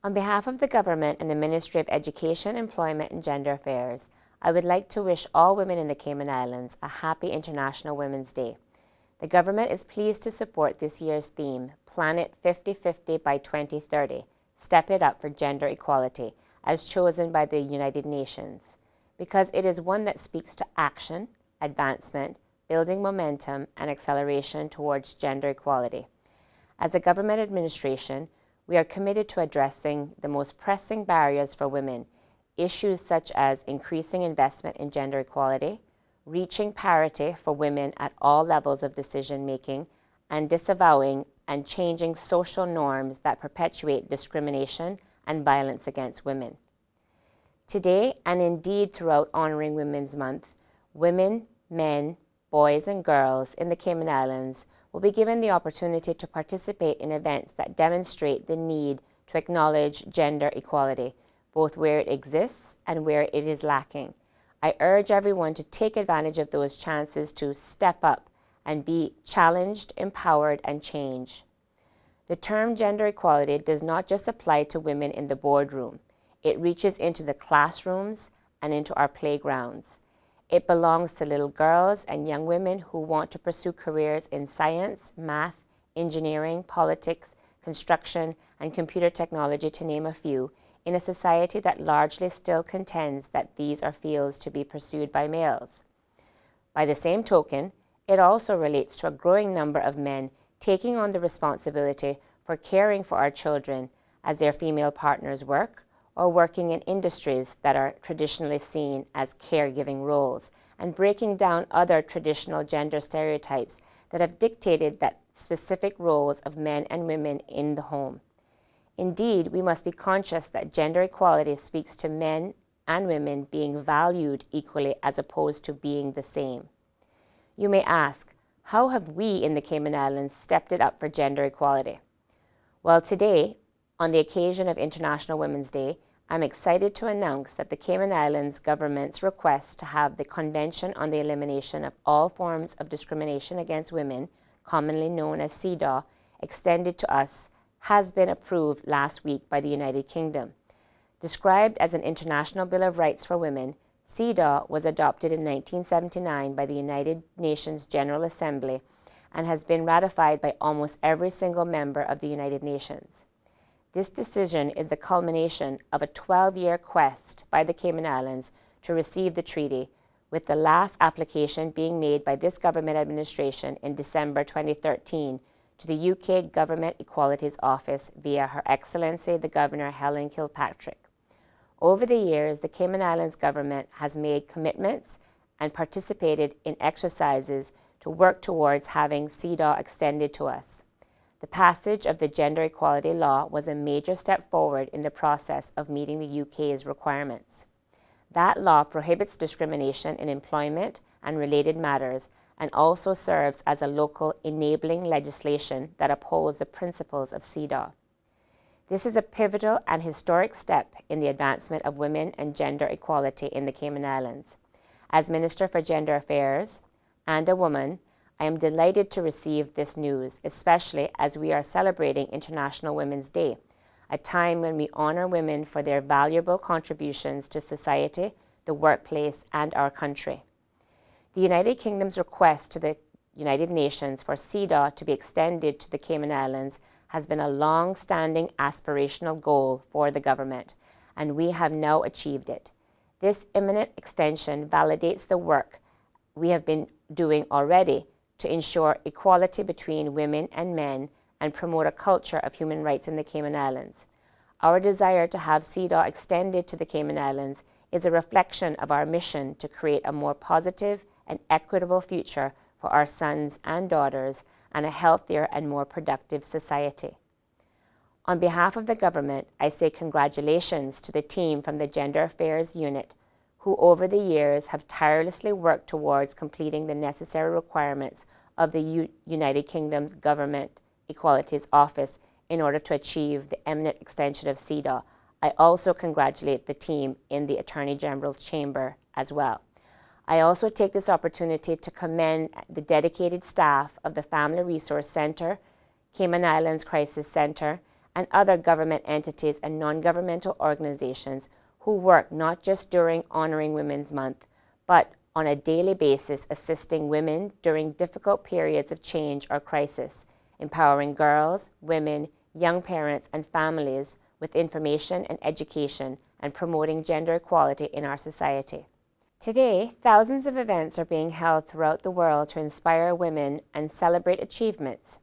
On behalf of the Government and the Ministry of Education, Employment and Gender Affairs, I would like to wish all women in the Cayman Islands a happy International Women's Day. The Government is pleased to support this year's theme, Planet 50-50 by 2030, Step It Up for Gender Equality, as chosen by the United Nations, because it is one that speaks to action, advancement, building momentum, and acceleration towards gender equality. As a government administration, we are committed to addressing the most pressing barriers for women, issues such as increasing investment in gender equality, reaching parity for women at all levels of decision-making, and disavowing and changing social norms that perpetuate discrimination and violence against women. Today, and indeed throughout Honoring Women's Month, women, men, boys and girls in the Cayman Islands will be given the opportunity to participate in events that demonstrate the need to acknowledge gender equality, both where it exists and where it is lacking. I urge everyone to take advantage of those chances to step up and be challenged, empowered, and change. The term gender equality does not just apply to women in the boardroom. It reaches into the classrooms and into our playgrounds. It belongs to little girls and young women who want to pursue careers in science, math, engineering, politics, construction, and computer technology, to name a few, in a society that largely still contends that these are fields to be pursued by males. By the same token, it also relates to a growing number of men taking on the responsibility for caring for our children as their female partners work, or working in industries that are traditionally seen as caregiving roles, and breaking down other traditional gender stereotypes that have dictated that specific roles of men and women in the home. Indeed, we must be conscious that gender equality speaks to men and women being valued equally as opposed to being the same. You may ask, how have we in the Cayman Islands stepped it up for gender equality? Well, today, on the occasion of International Women's Day, I'm excited to announce that the Cayman Islands government's request to have the Convention on the Elimination of All Forms of Discrimination Against Women, commonly known as CEDAW, extended to us, has been approved last week by the United Kingdom. Described as an International Bill of Rights for Women, CEDAW was adopted in 1979 by the United Nations General Assembly and has been ratified by almost every single member of the United Nations. This decision is the culmination of a 12-year quest by the Cayman Islands to receive the treaty, with the last application being made by this government administration in December 2013 to the UK Government Equalities Office via Her Excellency the Governor Helen Kilpatrick. Over the years, the Cayman Islands government has made commitments and participated in exercises to work towards having CEDAW extended to us. The passage of the gender equality law was a major step forward in the process of meeting the UK's requirements. That law prohibits discrimination in employment and related matters, and also serves as a local enabling legislation that upholds the principles of CEDAW. This is a pivotal and historic step in the advancement of women and gender equality in the Cayman Islands. As Minister for Gender Affairs and a woman, I am delighted to receive this news, especially as we are celebrating International Women's Day, a time when we honor women for their valuable contributions to society, the workplace, and our country. The United Kingdom's request to the United Nations for CEDAW to be extended to the Cayman Islands has been a long-standing aspirational goal for the government, and we have now achieved it. This imminent extension validates the work we have been doing already to ensure equality between women and men and promote a culture of human rights in the Cayman Islands. Our desire to have CEDAW extended to the Cayman Islands is a reflection of our mission to create a more positive and equitable future for our sons and daughters and a healthier and more productive society. On behalf of the government, I say congratulations to the team from the Gender Affairs Unit, who over the years have tirelessly worked towards completing the necessary requirements of the United Kingdom's Government Equalities Office in order to achieve the imminent extension of CEDAW. I also congratulate the team in the Attorney General's Chamber as well. I also take this opportunity to commend the dedicated staff of the Family Resource Center, Cayman Islands Crisis Center, and other government entities and non-governmental organizations who work not just during Honouring Women's Month, but on a daily basis assisting women during difficult periods of change or crisis, empowering girls, women, young parents and families with information and education, and promoting gender equality in our society. Today, thousands of events are being held throughout the world to inspire women and celebrate achievements.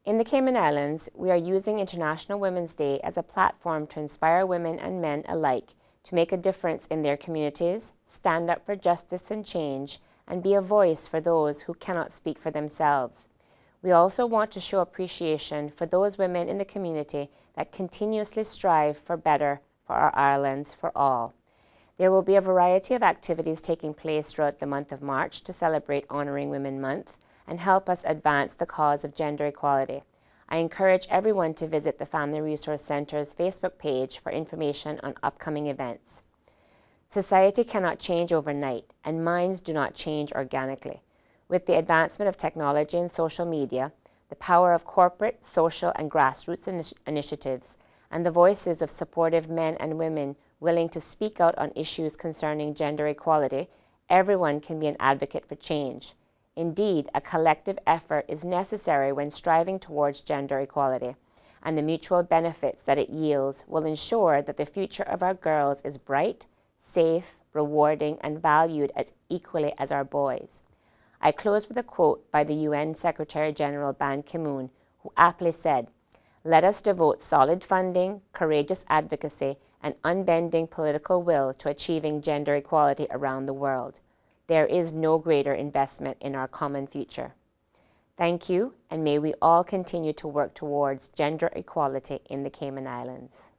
In the Cayman Islands, we are using International Women's Day as a platform to inspire women and men alike to make a difference in their communities, stand up for justice and change, and be a voice for those who cannot speak for themselves. We also want to show appreciation for those women in the community that continuously strive for better for our islands for all. There will be a variety of activities taking place throughout the month of March to celebrate Honouring Women Month and help us advance the cause of gender equality. I encourage everyone to visit the Family Resource Centre's Facebook page for information on upcoming events. Society cannot change overnight, and minds do not change organically. With the advancement of technology and social media, the power of corporate, social, and grassroots initiatives, and the voices of supportive men and women willing to speak out on issues concerning gender equality, everyone can be an advocate for change. Indeed, a collective effort is necessary when striving towards gender equality, and the mutual benefits that it yields will ensure that the future of our girls is bright, safe, rewarding, and valued as equally as our boys. I close with a quote by the UN Secretary-General Ban Ki-moon, who aptly said, "Let us devote solid funding, courageous advocacy, and unbending political will to achieving gender equality around the world. There is no greater investment in our common future." Thank you, and may we all continue to work towards gender equality in the Cayman Islands.